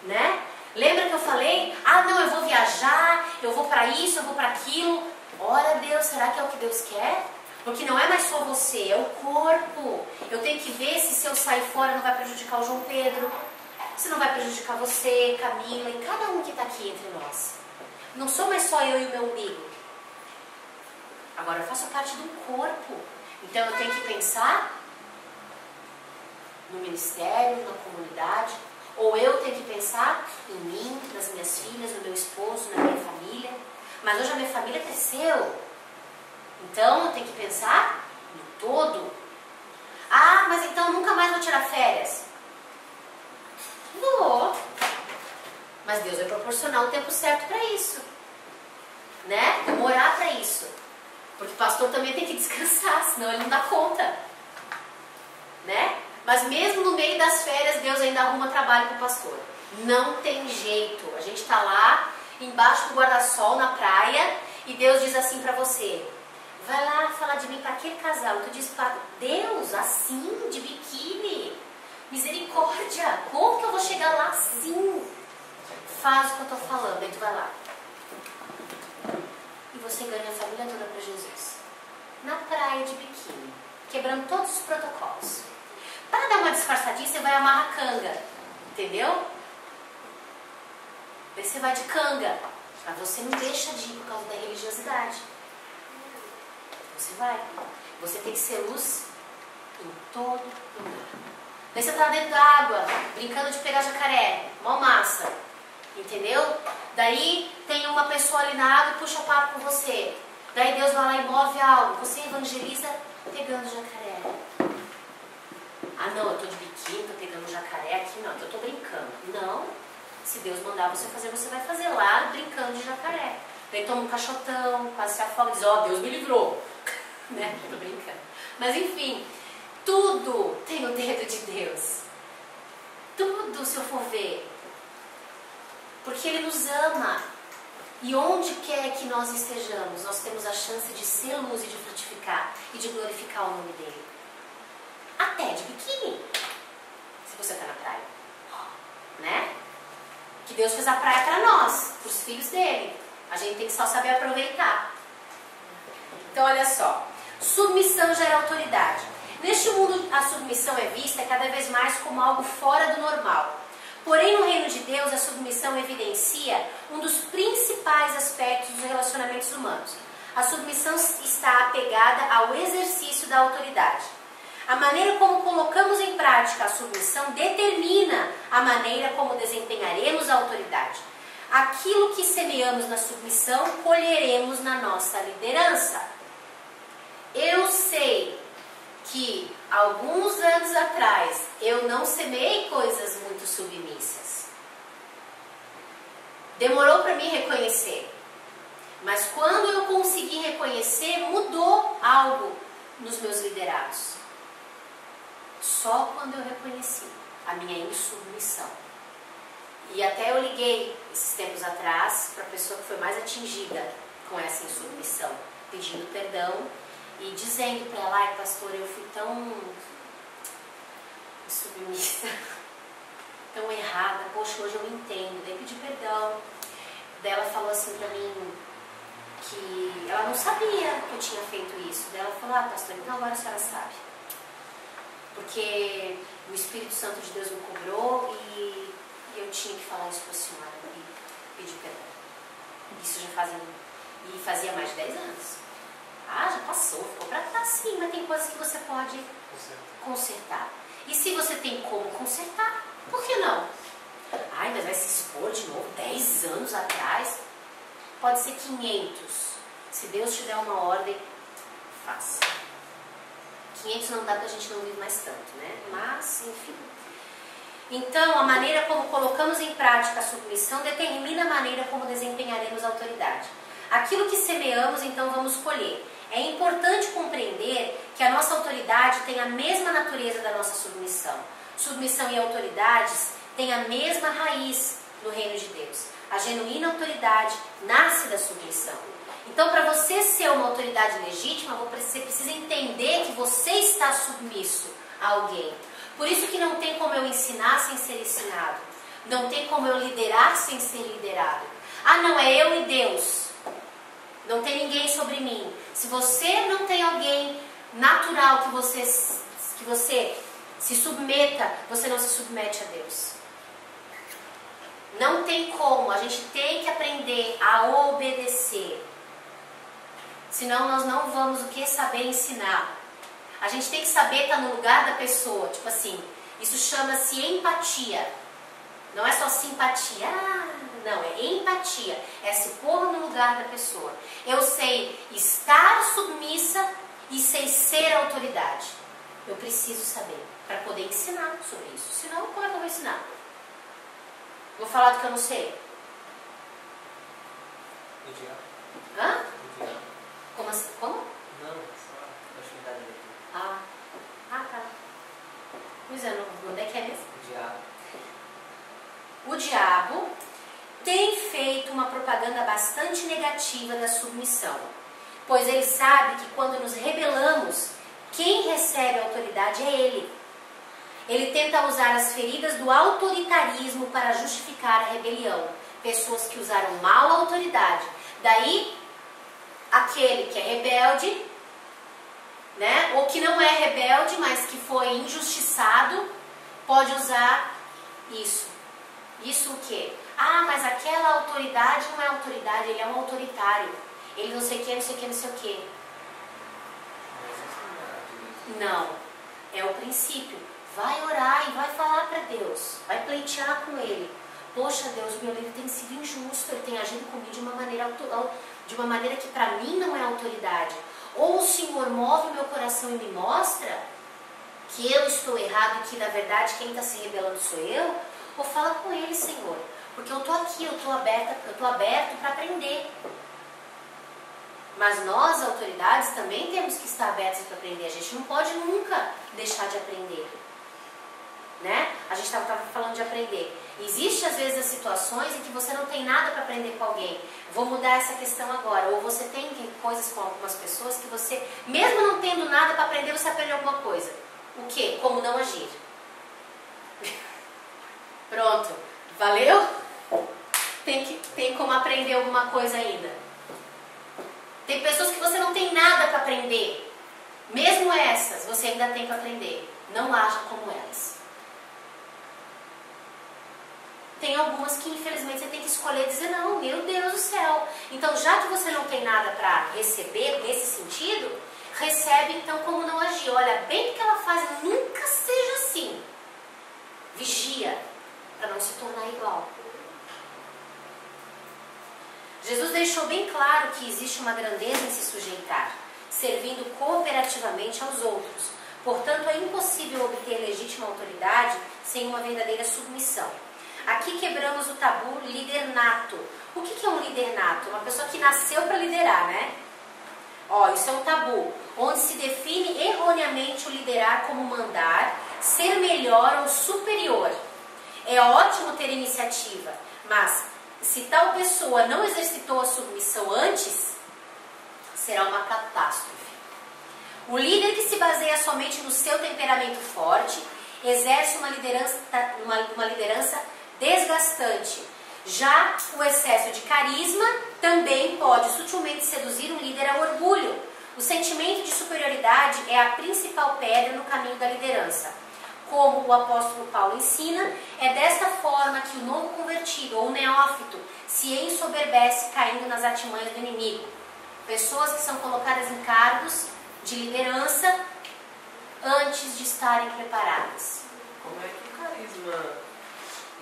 Né? Lembra que eu falei? Ah, não, eu vou viajar, eu vou para isso, eu vou para aquilo. Ora, Deus, será que é o que Deus quer? Porque não é mais só você, é o corpo. Eu tenho que ver se eu sair fora não vai prejudicar o João Pedro, se não vai prejudicar você, Camila e cada um que está aqui entre nós. Não sou mais só eu e o meu umbigo. Agora eu faço parte do corpo. Então eu tenho que pensar no ministério, na comunidade, ou eu tenho que pensar em mim, nas minhas filhas, no meu esposo, na minha família. Mas hoje a minha família cresceu. Então eu tenho que pensar no todo. Ah, mas então eu nunca mais vou tirar férias. Vou. Mas Deus vai proporcionar o tempo certo para isso. Né? Demorar para isso. Porque o pastor também tem que descansar, senão ele não dá conta. Né? Mas mesmo no meio das férias, Deus ainda arruma trabalho para o pastor. Não tem jeito. A gente está lá, embaixo do guarda-sol, na praia, e Deus diz assim para você: vai lá falar de mim para aquele casal. Tu diz para Deus, assim, de biquíni. Misericórdia, como que eu vou chegar lá assim? Faz o que eu estou falando, aí tu vai lá. E você ganha a família toda para Jesus. Na praia de biquíni, quebrando todos os protocolos. Para dar uma disfarçadinha, você vai amarrar canga. Entendeu? Daí você vai de canga. Mas você não deixa de ir por causa da religiosidade. Você vai. Você tem que ser luz em todo lugar. Daí você tá dentro da água, brincando de pegar jacaré. Mó massa. Entendeu? Daí tem uma pessoa ali na água e puxa o papo com você. Daí Deus vai lá e move algo. Você evangeliza pegando jacaré. Ah não, eu tô de biquíni, tô pegando jacaré aqui. Não, eu tô brincando. Não. Se Deus mandar você fazer, você vai fazer lá brincando de jacaré. Daí toma um cachotão, quase se afoga e diz: ó, Deus me livrou. Né? Tô brincando. Mas enfim, tudo tem o dedo de Deus. Tudo, se eu for ver. Porque Ele nos ama. E onde quer que nós estejamos, nós temos a chance de ser luz e de frutificar e de glorificar o nome dEle. Até de biquíni. Se você está na praia. Né? Que Deus fez a praia para nós, para os filhos dEle. A gente tem que só saber aproveitar. Então olha só. Submissão gera autoridade. Neste mundo a submissão é vista cada vez mais como algo fora do normal. Porém, no reino de Deus, a submissão evidencia um dos principais aspectos dos relacionamentos humanos. A submissão está apegada ao exercício da autoridade. A maneira como colocamos em prática a submissão determina a maneira como desempenharemos a autoridade. Aquilo que semeamos na submissão, colheremos na nossa liderança. Eu sei que alguns anos atrás eu não semeei coisas muito submissas. Demorou para mim reconhecer. Mas quando eu consegui reconhecer, mudou algo nos meus liderados. Só quando eu reconheci a minha insubmissão. E até eu liguei esses tempos atrás para a pessoa que foi mais atingida com essa insubmissão, pedindo perdão e dizendo para ela: ai, pastor, eu fui tão submissa, tão errada, poxa, hoje eu entendo. Daí pedi perdão. Daí ela falou assim para mim que ela não sabia que eu tinha feito isso. Daí ela falou: ah, pastor, então agora a senhora sabe. Porque o Espírito Santo de Deus me cobrou e eu tinha que falar isso para a senhora e pedir perdão. Isso já fazia mais de 10 anos. Ah, já passou, ficou para trás sim, mas tem coisas que você pode consertar. E se você tem como consertar, por que não? Ai, mas vai se expor de novo 10 anos atrás? Pode ser 500. Se Deus te der uma ordem, faça. 500 não dá porque a gente não vive mais tanto, né? Mas, enfim. Então, a maneira como colocamos em prática a submissão determina a maneira como desempenharemos a autoridade. Aquilo que semeamos, então, vamos colher. É importante compreender que a nossa autoridade tem a mesma natureza da nossa submissão. Submissão e autoridades têm a mesma raiz no reino de Deus. A genuína autoridade nasce da submissão. Então, para você ser uma autoridade legítima, você precisa entender que você está submisso a alguém. Por isso que não tem como eu ensinar sem ser ensinado. Não tem como eu liderar sem ser liderado. Ah, não, é eu e Deus. Não tem ninguém sobre mim. Se você não tem alguém natural que você se submeta, você não se submete a Deus. Não tem como. A gente tem que aprender a obedecer. Senão nós não vamos o que? Saber ensinar. A gente tem que saber estar no lugar da pessoa. Tipo assim, isso chama-se empatia. Não é só simpatia. Não, é empatia. É se pôr no lugar da pessoa. Eu sei estar submissa e sei ser autoridade. Eu preciso saber para poder ensinar sobre isso. Senão, como é que eu vou ensinar? Vou falar do que eu não sei? O diabo. Hã? O diabo. Como assim? Como? Não, só a atividade dele. Ah, tá. Pois é, onde é que é mesmo? O diabo. O diabo tem feito uma propaganda bastante negativa da submissão, pois ele sabe que quando nos rebelamos, quem recebe a autoridade é ele. Ele tenta usar as feridas do autoritarismo para justificar a rebelião. Pessoas que usaram mal a autoridade. Daí, aquele que é rebelde, né, ou que não é rebelde, mas que foi injustiçado, pode usar isso. Isso o quê? Ah, mas aquela autoridade não é autoridade, ele é um autoritário. Ele não sei o que, não sei o que, não sei o que. Não. É o princípio. Vai orar e vai falar para Deus. Vai pleitear com Ele. Poxa, Deus, meu líder tem sido injusto. Ele tem agido comigo de uma maneira que para mim não é autoridade. Ou o Senhor move o meu coração e me mostra que eu estou errado e que na verdade quem está se rebelando sou eu. Ou fala com Ele, Senhor. Porque eu estou aqui, eu estou aberto para aprender. Mas nós, autoridades, também temos que estar abertos para aprender. A gente não pode nunca deixar de aprender. Né? A gente estava falando de aprender. Existe às vezes as situações em que você não tem nada para aprender com alguém. Vou mudar essa questão agora. Ou você tem coisas com algumas pessoas que você, mesmo não tendo nada para aprender, você aprende alguma coisa. O quê? Como não agir. Pronto. Valeu? Tem como aprender alguma coisa ainda. Tem pessoas que você não tem nada para aprender. Mesmo essas, você ainda tem para aprender. Não haja como elas. Tem algumas que infelizmente você tem que escolher e dizer, não, meu Deus do céu. Então, já que você não tem nada para receber nesse sentido, recebe então como não agir. Olha, bem que ela faz, nunca seja assim. Vigia, para não se tornar igual. Jesus deixou bem claro que existe uma grandeza em se sujeitar, servindo cooperativamente aos outros. Portanto, é impossível obter legítima autoridade sem uma verdadeira submissão. Aqui quebramos o tabu líder nato. O que é um líder nato? Uma pessoa que nasceu para liderar, né? Ó, isso é um tabu, onde se define erroneamente o liderar como mandar, ser melhor ou superior. É ótimo ter iniciativa, mas se tal pessoa não exercitou a submissão antes, será uma catástrofe. O líder que se baseia somente no seu temperamento forte exerce uma liderança desgastante. Já o excesso de carisma também pode sutilmente seduzir um líder ao orgulho. O sentimento de superioridade é a principal pedra no caminho da liderança. Como o apóstolo Paulo ensina, é desta forma que o novo convertido ou neófito se ensoberbece caindo nas artimanhas do inimigo. Pessoas que são colocadas em cargos de liderança antes de estarem preparadas. Como é que o carisma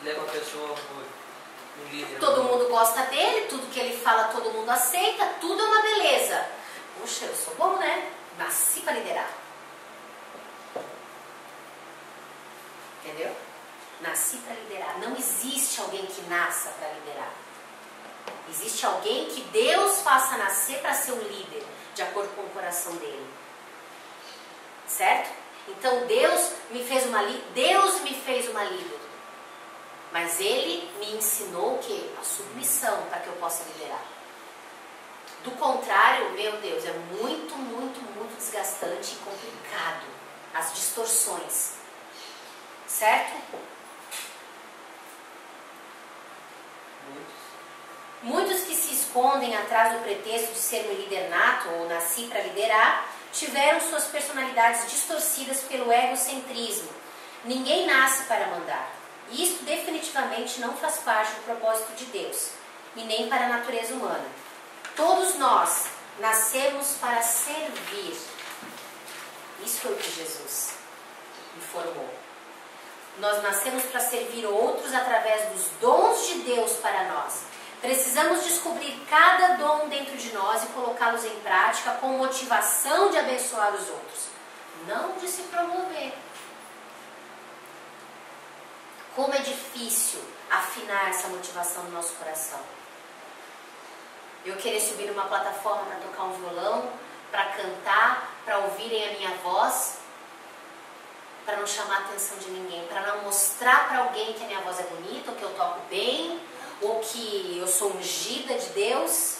leva a pessoa a um líder? Todo mundo gosta dele, tudo que ele fala todo mundo aceita, tudo é uma beleza. Puxa, eu sou bom, né? Nasci para liderar. Entendeu? Nasci para liderar. Não existe alguém que nasça para liderar. Existe alguém que Deus faça nascer para ser um líder, de acordo com o coração dele. Certo? Então Deus me fez uma líder. Mas Ele me ensinou o quê? A submissão para que eu possa liderar. Do contrário, meu Deus, é muito, muito, muito desgastante e complicado. As distorções. Certo? Muitos. Muitos que se escondem atrás do pretexto de ser um líder nato ou nasci para liderar, tiveram suas personalidades distorcidas pelo egocentrismo. Ninguém nasce para mandar. E isso definitivamente não faz parte do propósito de Deus, e nem para a natureza humana. Todos nós nascemos para servir. Isso foi o que Jesus informou. Nós nascemos para servir outros através dos dons de Deus para nós. Precisamos descobrir cada dom dentro de nós e colocá-los em prática com motivação de abençoar os outros, não de se promover. Como é difícil afinar essa motivação no nosso coração. Eu querer subir numa plataforma para tocar um violão, para cantar, para ouvirem a minha voz, para não chamar a atenção de ninguém, para não mostrar para alguém que a minha voz é bonita, ou que eu toco bem, ou que eu sou ungida de Deus.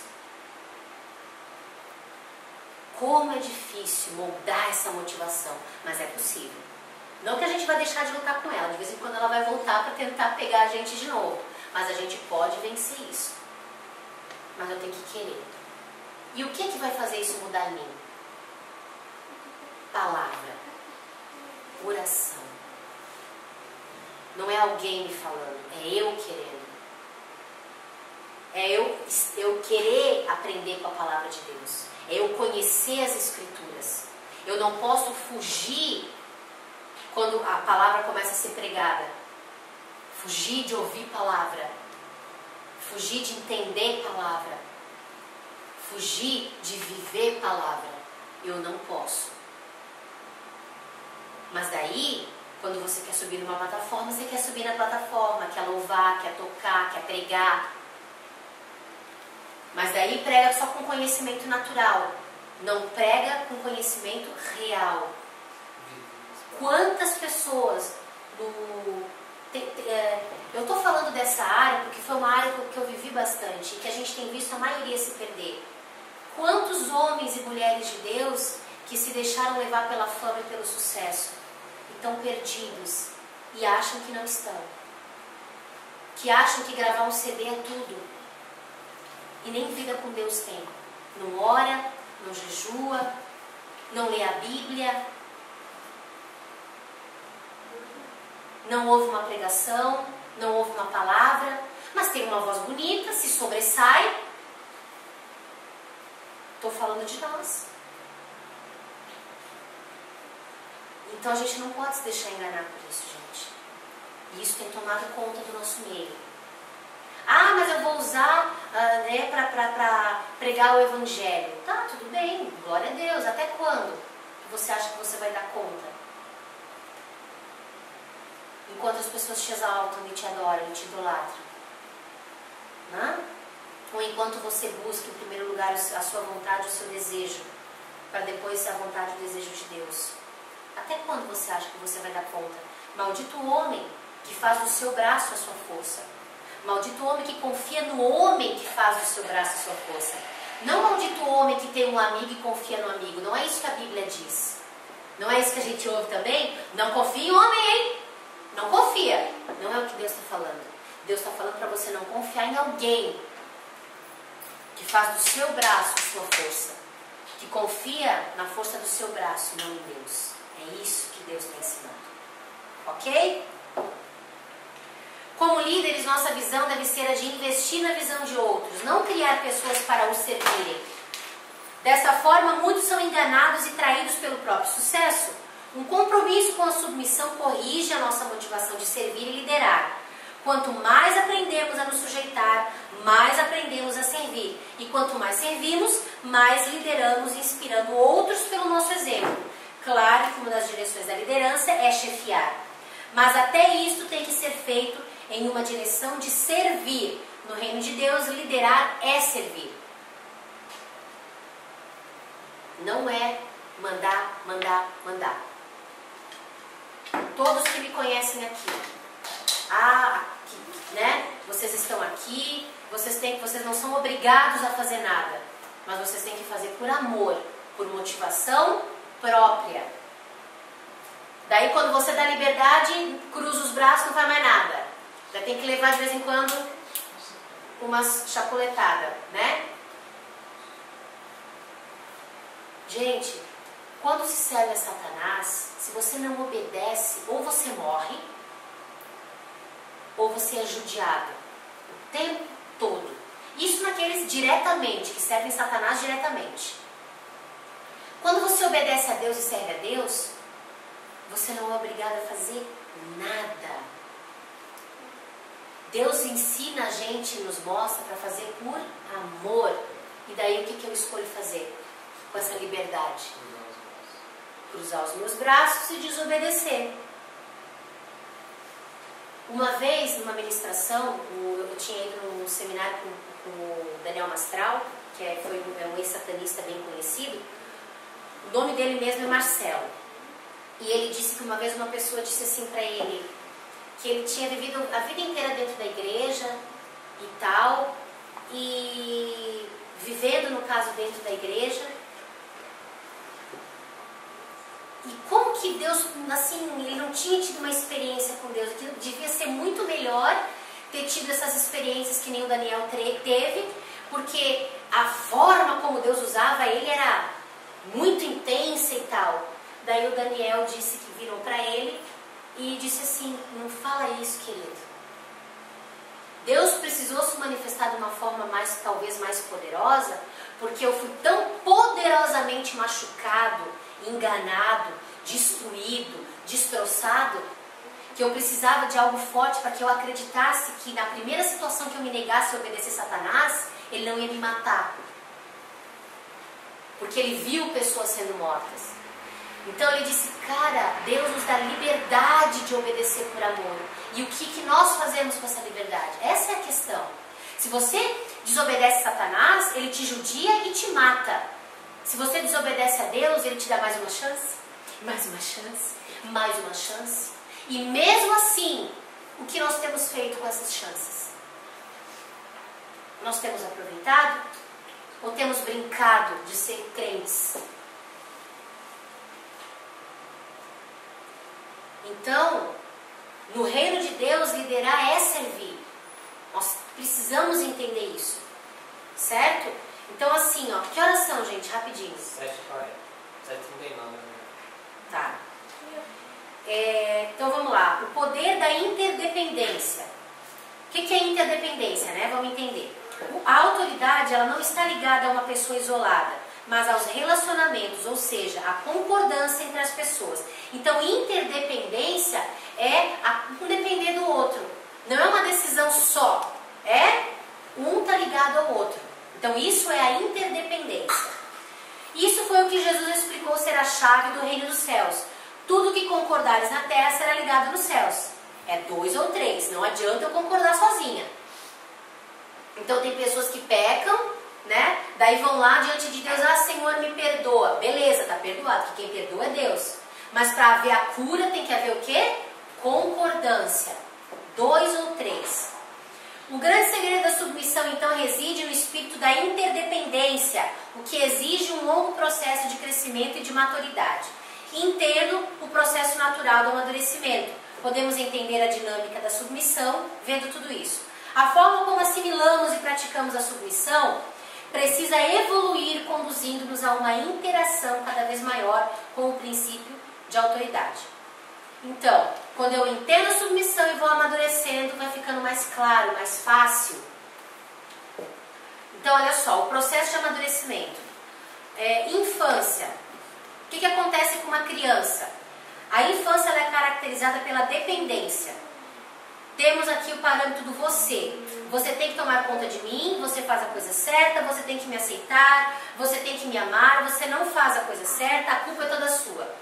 Como é difícil moldar essa motivação, mas é possível. Não que a gente vai deixar de lutar com ela, de vez em quando ela vai voltar para tentar pegar a gente de novo, mas a gente pode vencer isso. Mas eu tenho que querer. E o que vai fazer isso mudar em mim? Palavra, oração. Não é alguém me falando, é eu querendo. É eu querer aprender com a palavra de Deus. É eu conhecer as Escrituras. Eu não posso fugir quando a palavra começa a ser pregada. Fugir de ouvir palavra. Fugir de entender palavra. Fugir de viver palavra. Eu não posso. Mas daí, quando você quer subir numa plataforma, você quer subir na plataforma, quer louvar, quer tocar, quer pregar. Mas daí prega só com conhecimento natural. Não prega com conhecimento real. Quantas pessoas eu estou falando dessa área porque foi uma área que eu vivi bastante e que a gente tem visto a maioria se perder. Quantos homens e mulheres de Deus que se deixaram levar pela fama e pelo sucesso e estão perdidos e acham que não estão, que acham que gravar um CD é tudo e nem vida com Deus tem. Não ora, não jejua, não lê a Bíblia, não ouve uma pregação, não ouve uma palavra, mas tem uma voz bonita, se sobressai. Estou falando de nós. Então a gente não pode se deixar enganar por isso, gente. E isso tem tomado conta do nosso meio. Ah, mas eu vou usar para pregar o Evangelho. Tá, tudo bem, glória a Deus. Até quando você acha que você vai dar conta? Enquanto as pessoas te exaltam e te adoram e te idolatram. Né? Ou enquanto você busca em primeiro lugar a sua vontade, o seu desejo, para depois a vontade e o desejo de Deus. Até quando você acha que você vai dar conta? Maldito o homem que faz do seu braço a sua força. Maldito o homem que confia no homem que faz do seu braço a sua força. Não maldito o homem que tem um amigo e confia no amigo. Não é isso que a Bíblia diz. Não é isso que a gente ouve também? Não confia em homem, hein? Não confia. Não é o que Deus está falando. Deus está falando para você não confiar em alguém que faz do seu braço a sua força. Que confia na força do seu braço, não em Deus. É isso que Deus está ensinando. Ok? Como líderes, nossa visão deve ser a de investir na visão de outros, não criar pessoas para os servirem. Dessa forma, muitos são enganados e traídos pelo próprio sucesso. Um compromisso com a submissão corrige a nossa motivação de servir e liderar. Quanto mais aprendemos a nos sujeitar, mais aprendemos a servir. E quanto mais servimos, mais lideramos, inspirando outros pelo nosso exemplo. Claro que uma das direções da liderança é chefiar. Mas até isso tem que ser feito em uma direção de servir. No reino de Deus, liderar é servir. Não é mandar, mandar, mandar. Todos que me conhecem aqui, né? Vocês estão aqui, vocês não são obrigados a fazer nada, mas vocês têm que fazer por amor, por motivação própria. Daí quando você dá liberdade, cruza os braços, não faz mais nada. Já tem que levar de vez em quando uma chapuletada, né? Gente, quando se serve a Satanás, se você não obedece, ou você morre, ou você é judiado o tempo todo. Isso naqueles diretamente, que servem Satanás diretamente. Quando você obedece a Deus e serve a Deus, você não é obrigado a fazer nada. Deus ensina a gente, nos mostra para fazer por amor. E daí o que eu escolho fazer com essa liberdade? Cruzar os meus braços e desobedecer. Uma vez, numa ministração, eu tinha ido num seminário com o Daniel Mastral, que foi um ex-satanista bem conhecido. O nome dele mesmo é Marcelo. E ele disse que uma vez uma pessoa disse assim para ele, que ele tinha vivido a vida inteira dentro da igreja e tal, e vivendo, no caso, dentro da igreja. E como que Deus, assim, ele não tinha tido uma experiência com Deus, que devia ser muito melhor ter tido essas experiências que nem o Daniel teve, porque a forma como Deus usava ele era muito intensa e tal. Daí o Daniel disse que virou para ele e disse assim, não fala isso, querido. Deus precisou se manifestar de uma forma talvez mais poderosa, porque eu fui tão poderosamente machucado, enganado, destruído, destroçado, que eu precisava de algo forte para que eu acreditasse que na primeira situação que eu me negasse a obedecer Satanás, ele não ia me matar. Porque ele viu pessoas sendo mortas. Então ele disse, cara, Deus nos dá liberdade de obedecer por amor. E o que nós fazemos com essa liberdade? Essa é a questão. Se você desobedece Satanás, ele te judia e te mata. Se você desobedece a Deus, ele te dá mais uma chance, mais uma chance, mais uma chance. E mesmo assim, o que nós temos feito com essas chances? Nós temos aproveitado? Ou temos brincado de ser crentes? Então, no reino de Deus, liderar é servir. Nós precisamos entender isso. Certo? Então assim, ó, que horas são, gente? Rapidinho. 7h39. Tá. Então vamos lá. O poder da interdependência. O que é interdependência, né? Vamos entender. A autoridade, ela não está ligada a uma pessoa isolada, mas aos relacionamentos, ou seja, a concordância entre as pessoas. Então, interdependência é um depender do outro. Não é uma decisão só. Um tá ligado ao outro. Então, isso é a interdependência. Isso foi o que Jesus explicou ser a chave do reino dos céus. Tudo que concordares na terra será ligado nos céus. É 2 ou 3. Não adianta eu concordar sozinha. Então, tem pessoas que pecam, né? Daí vão lá diante de Deus, Senhor, me perdoa. Beleza, tá perdoado, porque quem perdoa é Deus. Mas para haver a cura tem que haver o quê? Concordância. 2 ou 3. O grande segredo da submissão, então, reside no espírito da interdependência, o que exige um longo processo de crescimento e de maturidade. Entendo o processo natural do amadurecimento. Podemos entender a dinâmica da submissão vendo tudo isso. A forma como assimilamos e praticamos a submissão precisa evoluir, conduzindo-nos a uma interação cada vez maior com o princípio de autoridade. Então, quando eu entendo a submissão e vou amadurecendo, vai ficando mais claro, mais fácil. Então, olha só, o processo de amadurecimento. Infância. O que acontece com uma criança? A infância ela é caracterizada pela dependência. Temos aqui o parâmetro do você. Você tem que tomar conta de mim, você faz a coisa certa, você tem que me aceitar, você tem que me amar, você não faz a coisa certa, a culpa é toda sua.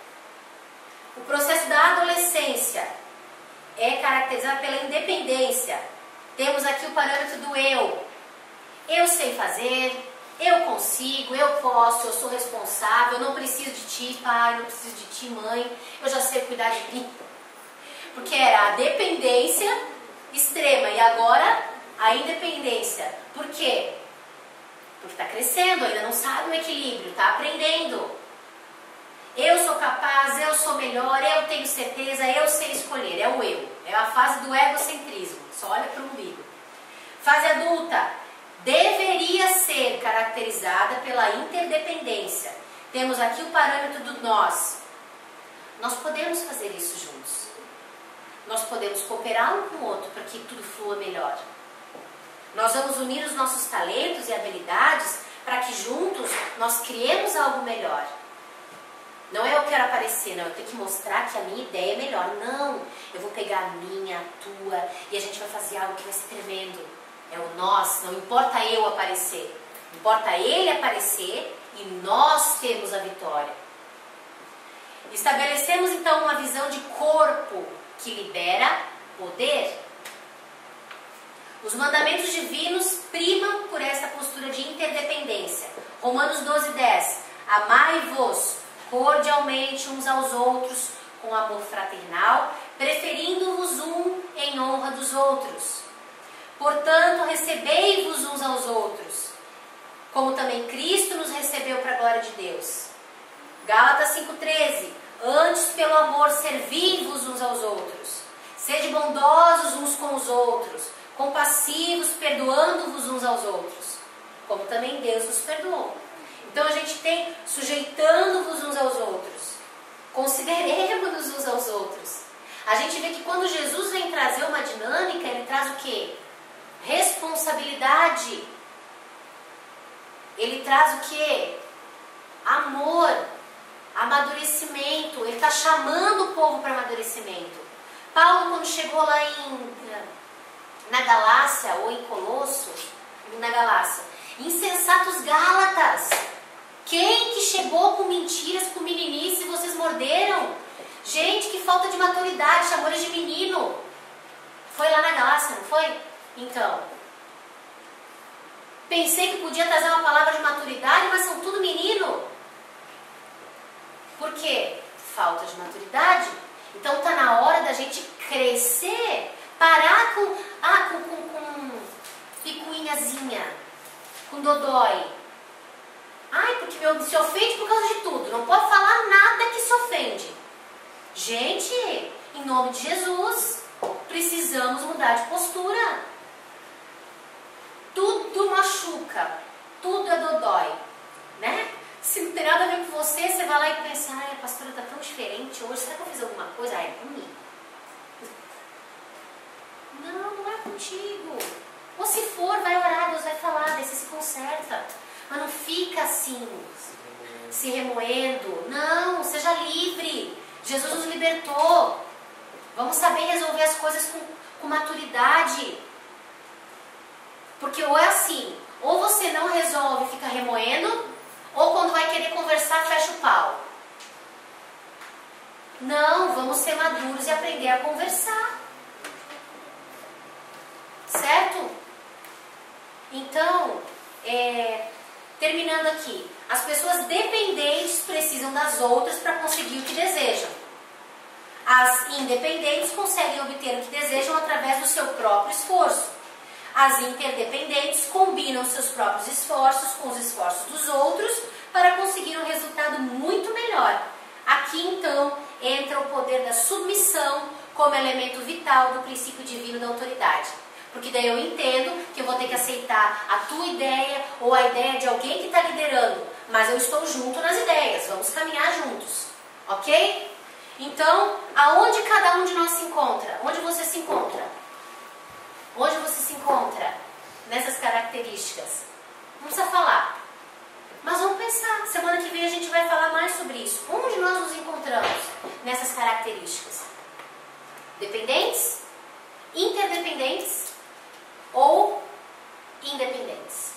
O processo da adolescência é caracterizado pela independência. Temos aqui o parâmetro do eu. Eu sei fazer, eu consigo, eu posso, eu sou responsável, eu não preciso de ti, pai, não preciso de ti, mãe, eu já sei cuidar de mim. Porque era a dependência extrema e agora a independência. Por quê? Porque está crescendo, ainda não sabe o equilíbrio, está aprendendo. Eu sou capaz, eu sou melhor, eu tenho certeza, eu sei escolher. É o eu. É a fase do egocentrismo. Só olha para o umbigo. Fase adulta deveria ser caracterizada pela interdependência. Temos aqui o parâmetro do nós. Nós podemos fazer isso juntos. Nós podemos cooperar um com o outro para que tudo flua melhor. Nós vamos unir os nossos talentos e habilidades para que juntos nós criemos algo melhor. Não é eu quero aparecer, não. Eu tenho que mostrar que a minha ideia é melhor. Não, eu vou pegar a minha, a tua, e a gente vai fazer algo que vai ser tremendo. É o nós, não importa eu aparecer. Importa ele aparecer e nós temos a vitória. Estabelecemos então uma visão de corpo que libera poder. Os mandamentos divinos primam por esta postura de interdependência. Romanos 12:10. Amai-vos cordialmente uns aos outros com amor fraternal, preferindo-vos um em honra dos outros. Portanto, recebei-vos uns aos outros, como também Cristo nos recebeu para a glória de Deus. Gálatas 5:13. Antes, pelo amor, servi-vos uns aos outros. Sede bondosos uns com os outros, compassivos, perdoando-vos uns aos outros, como também Deus nos perdoou. Então a gente tem sujeitando-vos uns aos outros, consideremos-nos uns aos outros. A gente vê que quando Jesus vem trazer uma dinâmica, ele traz o quê? Responsabilidade. Ele traz o quê? Amor, amadurecimento. Ele está chamando o povo para amadurecimento. Paulo, quando chegou lá na Galácia, ou em Colosso, na Galácia, insensatos Gálatas, quem que chegou com mentiras, com meninice, vocês morderam? Gente, que falta de maturidade, chamou eles de menino. Foi lá na Galácia, não foi? Então, pensei que podia trazer uma palavra de maturidade, mas são tudo menino. Por quê? Falta de maturidade. Então está na hora da gente crescer, parar com picuinhazinha, com dodói. Ai, porque se ofende por causa de tudo. Não pode falar nada que se ofende. Gente, em nome de Jesus, precisamos mudar de postura. Tudo machuca, tudo é dodói, né? Se não tem nada a ver com você, você vai lá e pensa, ai, a pastora está tão diferente hoje, será que eu fiz alguma coisa? Ai, é comigo. Não é contigo. Ou se for, vai orar, Deus vai falar, daí você se conserta. Mas não fica assim, se remoendo. Não, seja livre. Jesus nos libertou. Vamos saber resolver as coisas com maturidade. Porque ou é assim, ou você não resolve e fica remoendo, ou quando vai querer conversar, fecha o pau. Não, vamos ser maduros e aprender a conversar. Certo? Então, terminando aqui, as pessoas dependentes precisam das outras para conseguir o que desejam. As independentes conseguem obter o que desejam através do seu próprio esforço. As interdependentes combinam seus próprios esforços com os esforços dos outros para conseguir um resultado muito melhor. Aqui, então, entra o poder da submissão como elemento vital do princípio divino da autoridade. Porque daí eu entendo que eu vou ter que aceitar a tua ideia ou a ideia de alguém que está liderando. Mas eu estou junto nas ideias, vamos caminhar juntos. Ok? Então, aonde cada um de nós se encontra? Onde você se encontra? Onde você se encontra nessas características? Não precisa falar. Mas vamos pensar. Semana que vem a gente vai falar mais sobre isso. Onde nós nos encontramos nessas características? Dependentes? Interdependentes? Ou independentes?